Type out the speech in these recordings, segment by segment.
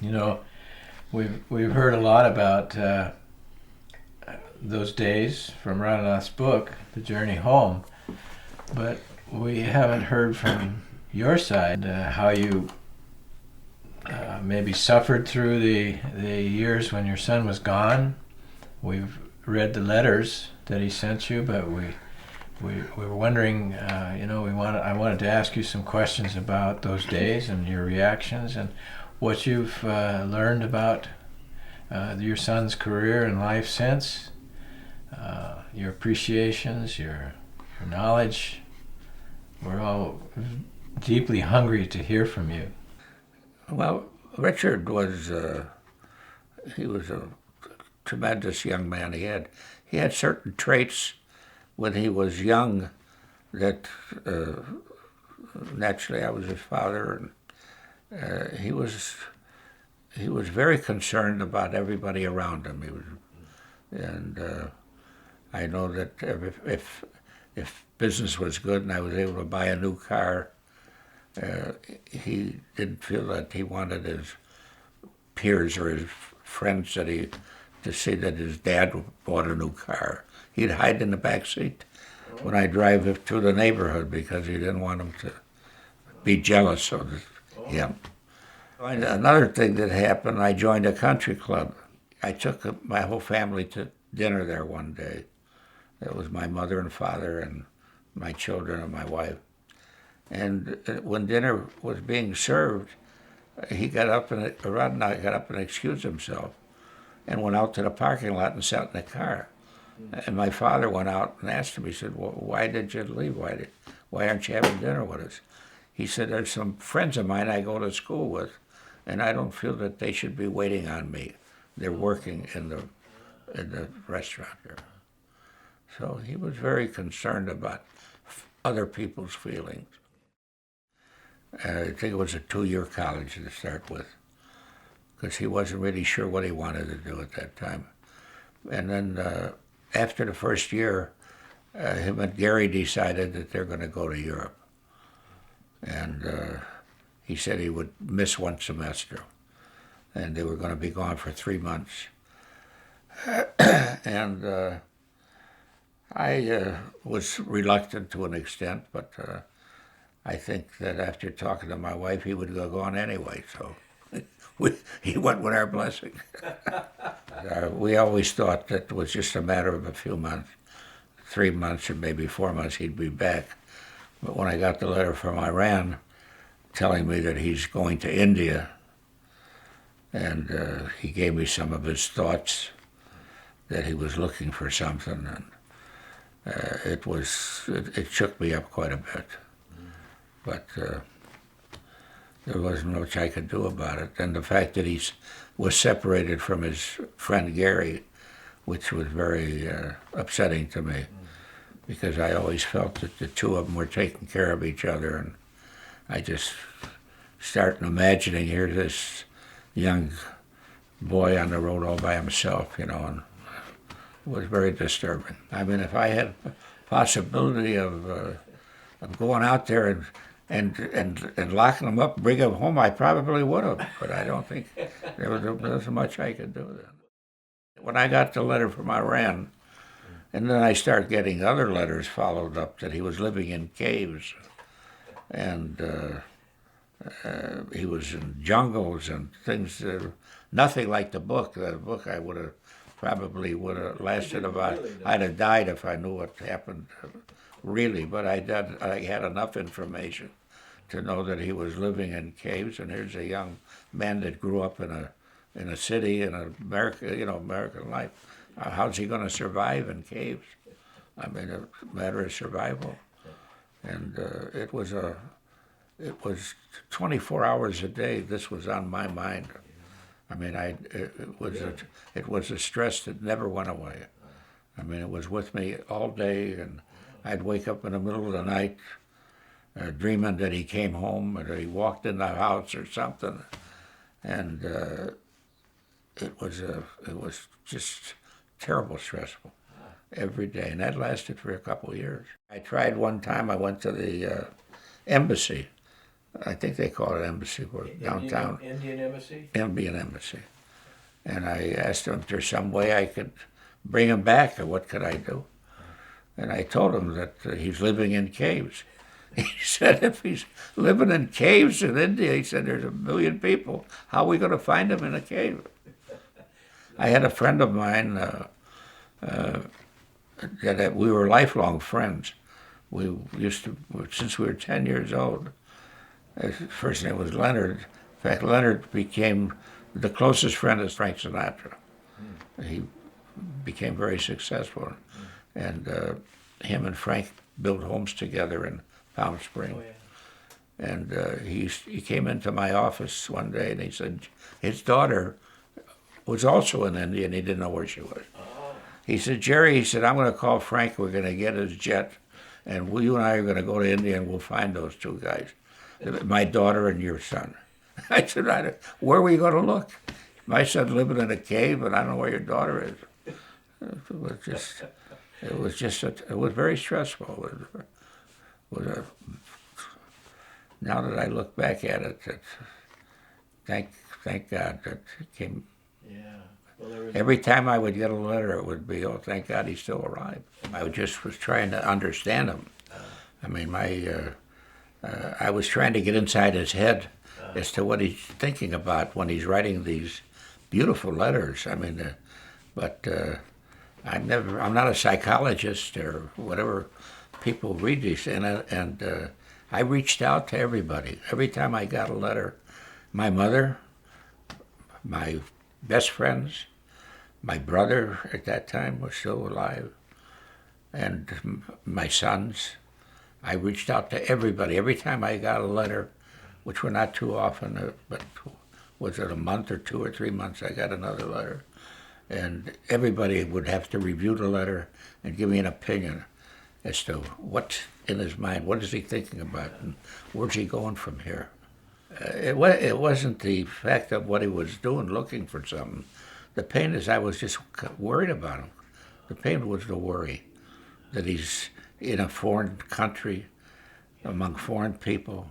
You know, we've heard a lot about those days from Radhanath's book, The Journey Home, but we haven't heard from your side how you maybe suffered through the years when your son was gone. We've read the letters that he sent you, but we were wondering, I wanted to ask you some questions about those days and your reactions and what you've learned about your son's career and life since, your appreciations, your knowledge. We're all deeply hungry to hear from you. Well, Richard he was a tremendous young man. He had certain traits when he was young that naturally I was his father, and he was very concerned about everybody around him. I know that if business was good and I was able to buy a new car, he didn't feel that he wanted his peers or his friends to see that his dad bought a new car. He'd hide in the back seat when I drive through the neighborhood because he didn't want them to be jealous of him. Another thing that happened, I joined a country club. I took my whole family to dinner there one day. It was my mother and father and my children and my wife. And when dinner was being served, Radhanath got up and excused himself and went out to the parking lot and sat in the car. And my father went out and asked him, he said, well, why did you leave? Why aren't you having dinner with us? He said, there's some friends of mine I go to school with, and I don't feel that they should be waiting on me. They're working in the restaurant there. So he was very concerned about other people's feelings. I think it was a 2-year college to start with, because he wasn't really sure what he wanted to do at that time. And then after the first year, him and Gary decided that they're going to go to Europe. And he said he would miss one semester, and they were going to be gone for 3 months. And I was reluctant to an extent, but I think that after talking to my wife, he would go on anyway, so he went with our blessing. We always thought that it was just a matter of a few months, 3 months or maybe 4 months, he'd be back. But when I got the letter from Iran telling me that he's going to India, and he gave me some of his thoughts that he was looking for something, and it shook me up quite a bit. But there wasn't much I could do about it. And the fact that he was separated from his friend Gary, which was very upsetting to me, because I always felt that the two of them were taking care of each other. And I just started imagining here this young boy on the road all by himself, and it was very disturbing. I mean, if I had a possibility of going out there and locking them up, bring them home, I probably would have, but I don't think there wasn't much I could do then. When I got the letter from Iran, and then I started getting other letters followed up that he was living in caves, and he was in jungles and things, nothing like the book. The book I probably would have lasted about, I'd have died if I knew what happened really, but I had enough information to know that he was living in caves, and here's a young man that grew up in a city in America, American life. How's he going to survive in caves? I mean, a matter of survival. And it was 24 hours a day. This was on my mind. I mean, it was a stress that never went away. I mean, it was with me all day, and I'd wake up in the middle of the night dreaming that he came home or that he walked in the house or something. And it was just terrible stressful every day, and that lasted for a couple of years. I tried one time, I went to the embassy I think they call it embassy, downtown. Indian Embassy? Indian Embassy. And I asked him if there's some way I could bring him back, or what could I do? And I told him that he's living in caves. He said, if he's living in caves in India, he said, there's 1 million people. How are we going to find him in a cave? I had a friend of mine that we were lifelong friends. We used to, since we were 10 years old. His first name was Leonard. In fact, Leonard became the closest friend of Frank Sinatra. He became very successful. And him and Frank built homes together in Palm Springs. Oh, yeah. And he came into my office one day and he said his daughter was also in India and he didn't know where she was. Oh. He said, Jerry, he said, I'm going to call Frank, we're going to get his jet, and you and I are going to go to India and we'll find those two guys, my daughter and your son. I said, where were you going to look? My son living in a cave and I don't know where your daughter is. It was very stressful. Now that I look back at it, thank God that it came. Yeah. Well, Every time I would get a letter, it would be, oh, thank God he's still alive. I just was trying to understand him. I mean, I was trying to get inside his head as to what he's thinking about when he's writing these beautiful letters. I mean, I'm not a psychologist or whatever people read these, and I reached out to everybody. Every time I got a letter, my mother, my best friends, my brother at that time was still alive, and my sons. I reached out to everybody. Every time I got a letter, which were not too often, but was it a month or 2 or 3 months, I got another letter. And everybody would have to review the letter and give me an opinion as to what's in his mind, what is he thinking about, and where's he going from here. It wasn't the fact of what he was doing, looking for something. The pain is I was just worried about him. The pain was the worry that he's in a foreign country, among foreign people.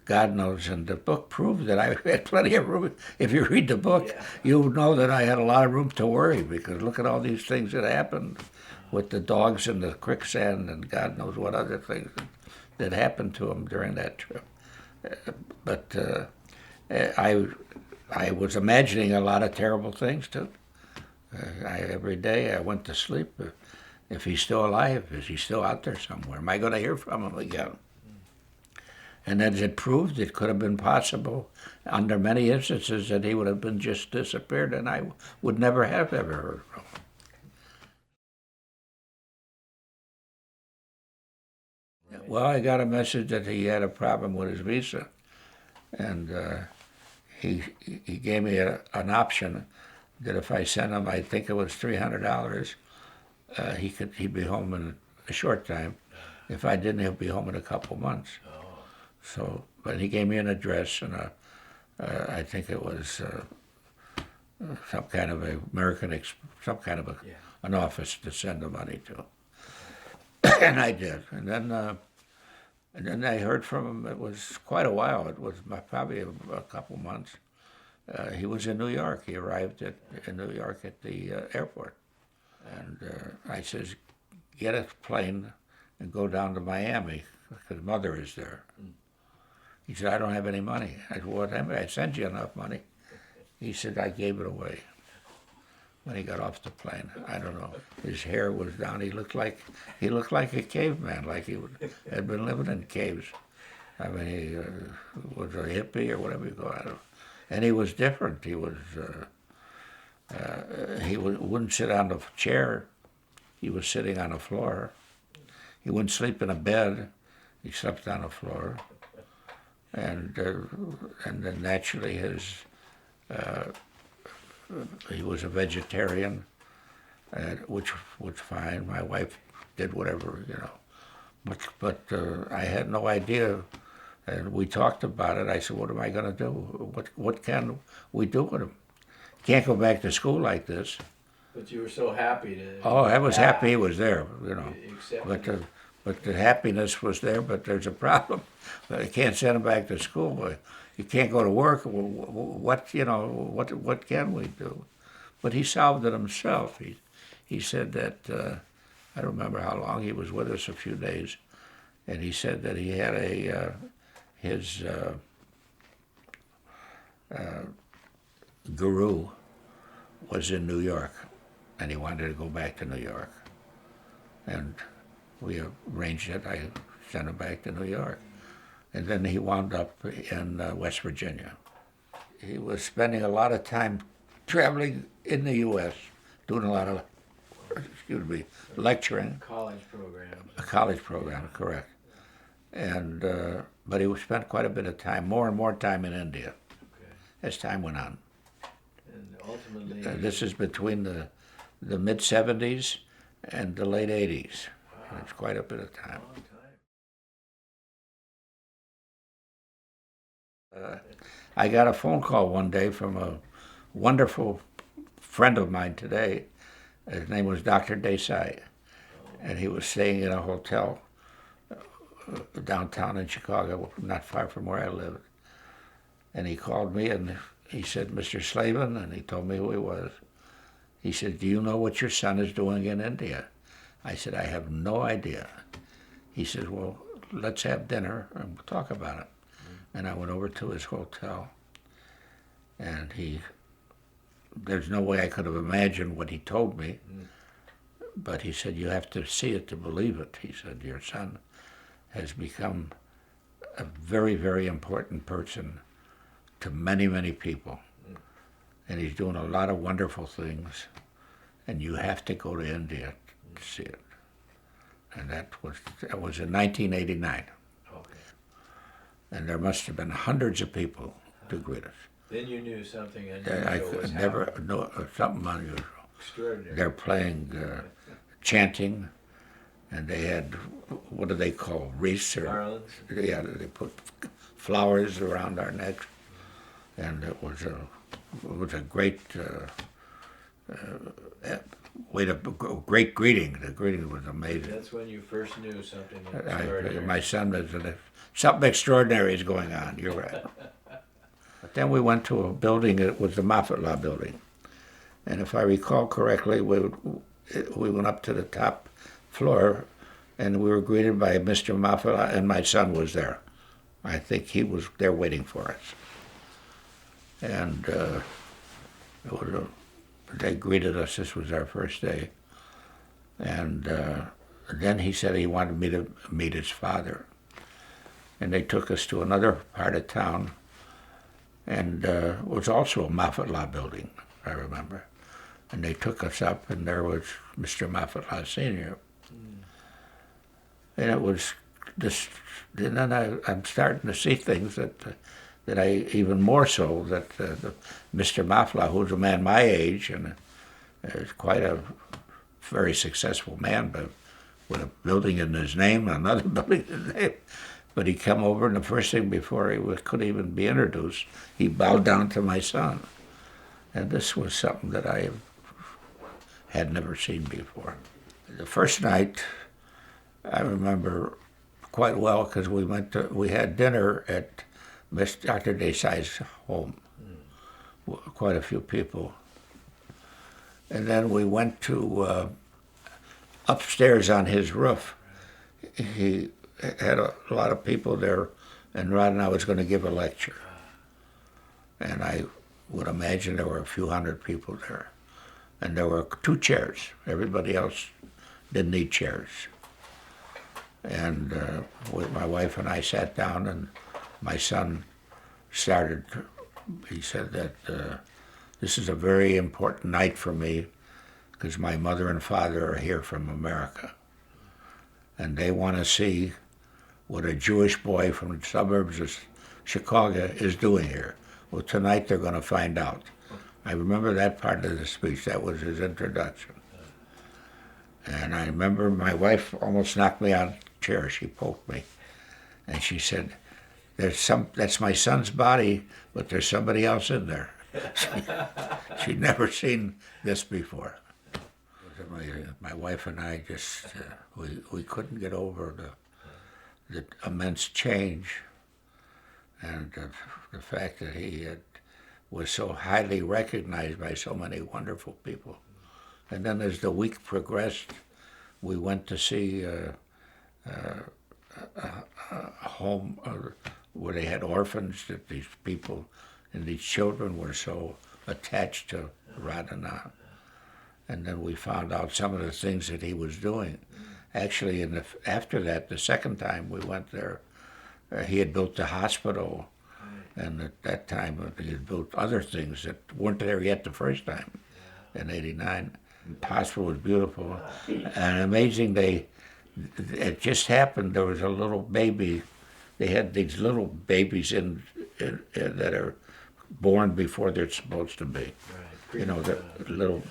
God knows, and the book proved that I had plenty of room. If you read the book, you know that I had a lot of room to worry, because look at all these things that happened with the dogs in the quicksand and God knows what other things that happened to him during that trip. But I was imagining a lot of terrible things too. Every day I went to sleep. If he's still alive, is he still out there somewhere? Am I going to hear from him again? And as it proved, it could have been possible under many instances that he would have been just disappeared and I would never have ever heard from him. Well, I got a message that he had a problem with his visa, and he gave me an option that if I sent him, I think it was $300, he'd be home in a short time. If I didn't, he'll be home in a couple months. So, but he gave me an address and I think it was some kind of an office to send the money to, and I did. And then I heard from him. It was quite a while. It was probably a couple months. He was in New York. He arrived in New York at the airport, and I says, "Get a plane and go down to Miami because Mother is there." He said, "I don't have any money." I said, "What? I sent you enough money." He said, "I gave it away." When he got off the plane, I don't know. His hair was down. He looked like a caveman, like he had been living in caves. I mean, he was a hippie or whatever you call it. And he was different. He wouldn't sit on the chair. He was sitting on the floor. He wouldn't sleep in a bed. He slept on the floor. And then naturally he was a vegetarian, which was fine. My wife did whatever, But I had no idea, and we talked about it. I said, "What am I going to do? What can we do with him? Can't go back to school like this." But you were so happy to. Oh, I was happy he was there, Accepted But the happiness was there, but there's a problem. You can't send him back to school. You can't go to work. What can we do? But he solved it himself. He said that, I don't remember how long he was with us, a few days, and he said that he had his guru was in New York, and he wanted to go back to New York. And we arranged it. I sent him back to New York. And then he wound up in West Virginia. He was spending a lot of time traveling in the U.S., doing a lot of, lecturing. College program. A college program, correct. And but he spent quite a bit of time, more and more time in India, Okay. as time went on. And ultimately, This is between the mid-'70s and the late '80s. wow, It's quite a bit of time. long time. I got a phone call one day from a wonderful friend of mine today. His name was Dr. Desai, and he was staying in a hotel downtown in Chicago, not far from where I lived. And he called me and he said, "Mr. Slavin," and he told me who he was. He said, "Do you know what your son is doing in India?" I said, "I have no idea." He said, "Well, let's have dinner and we'll talk about it." And I went over to his hotel, and there's no way I could have imagined what he told me, but he said, "You have to see it to believe it." He said, "Your son has become a very, very important person to many, many people, and he's doing a lot of wonderful things, and you have to go to India to see it." And that was in 1989. Okay. And there must have been hundreds of people to greet us. Then you knew something That I unusual was could never happening. know, something unusual. Extraordinary. They're playing, chanting, and they had, what do they call, wreaths? Garlands. Yeah, they put flowers around our necks, and it was a great great greeting. The greeting was amazing. That's when you first knew something extraordinary. My son was, something extraordinary is going on. You're right. But then we went to a building. It was the Maffatla building, and if I recall correctly, we went up to the top floor, and we were greeted by Mr. Maffatla, and my son was there. I think he was there waiting for us, and they greeted us. This was our first day, and then he said he wanted me to meet his father, and they took us to another part of town, and it was also a Maffatla building, I remember. And they took us up, and there was Mr. Maffatla Sr. And it was this, and then I'm starting to see things that I, even more so, that Mr. Maffatla, who's a man my age, and is quite a very successful man, but with a building in his name, another building in his name. But he come over, and the first thing before he could even be introduced, he bowed down to my son. And this was something that I had never seen before. The first night, I remember quite well, because we had dinner at Dr. Desai's home, quite a few people. And then we went to upstairs on his roof. He had a lot of people there, and Radhanath was going to give a lecture. And I would imagine there were a few hundred people there. And there were 2 chairs. Everybody else didn't need chairs. And my wife and I sat down, and my son started, he said that this is a very important night for me, because my mother and father are here from America. And they want to see what a Jewish boy from the suburbs of Chicago is doing here. Well, tonight they're going to find out. I remember that part of the speech. That was his introduction. And I remember my wife almost knocked me out of the chair. She poked me. And she said, that's my son's body, but there's somebody else in there. She'd never seen this before. It was a My wife and I just, we couldn't get over the immense change and the fact that was so highly recognized by so many wonderful people. And then as the week progressed, we went to see a home where they had orphans, that these people and these children were so attached to Radhanath. And then we found out some of the things that he was doing. Actually, after that, the second time we went there, he had built the hospital, and at that time he had built other things that weren't there yet the first time, in '89. The hospital was beautiful, and amazing. It just happened. There was a little baby. They had these little babies in that are born before they're supposed to be. Right. You know, the little.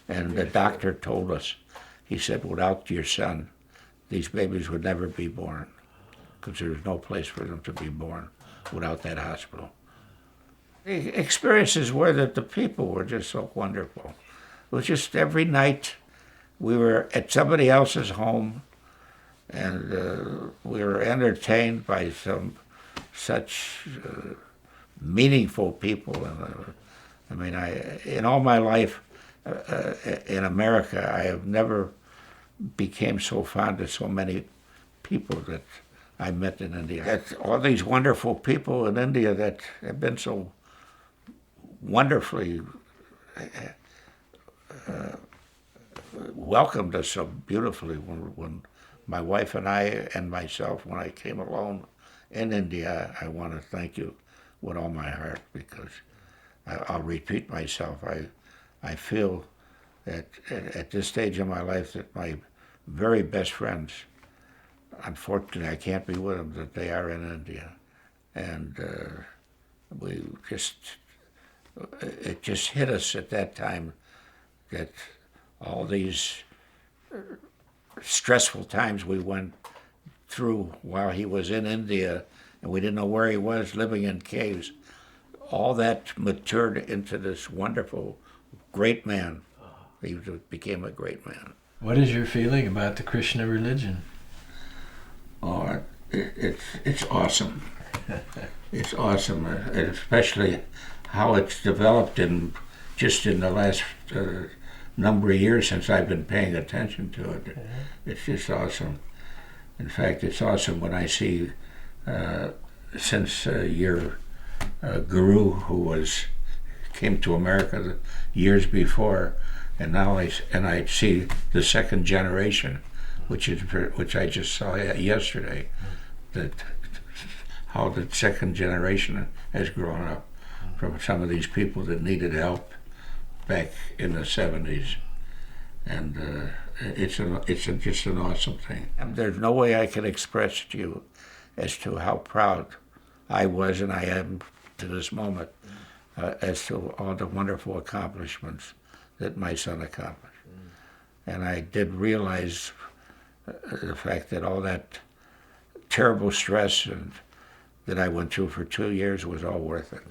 And the doctor told us, he said, without your son, these babies would never be born, because there's no place for them to be born without that hospital. The experiences were that the people were just so wonderful. It was just every night we were at somebody else's home, and we were entertained by such meaningful people. I mean, in all my life in America, I have never became so fond of so many people that I met in India. All these wonderful people in India that have been so wonderfully welcomed us so beautifully when my wife and I and myself, when I came alone in India, I want to thank you with all my heart, because I'll repeat myself. I feel that at this stage of my life that my very best friends, unfortunately I can't be with them, that they are in India. And it just hit us at that time that all these stressful times we went through while he was in India, and we didn't know where he was, living in caves, all that matured into this wonderful, great man. He became a great man. What is your feeling about the Krishna religion? Oh, it's awesome. It's awesome, and especially how it's developed just in the last number of years since I've been paying attention to it. It's just awesome. In fact, it's awesome when I see, since your guru who came to America years before, and now I see the second generation, which I just saw yesterday, that how the second generation has grown up from some of these people that needed help back in the 70s, and it's just an awesome thing. And there's no way I can express to you as to how proud I was and I am to this moment as to all the wonderful accomplishments that my son accomplished. And I did realize the fact that all that terrible stress that I went through for 2 years was all worth it.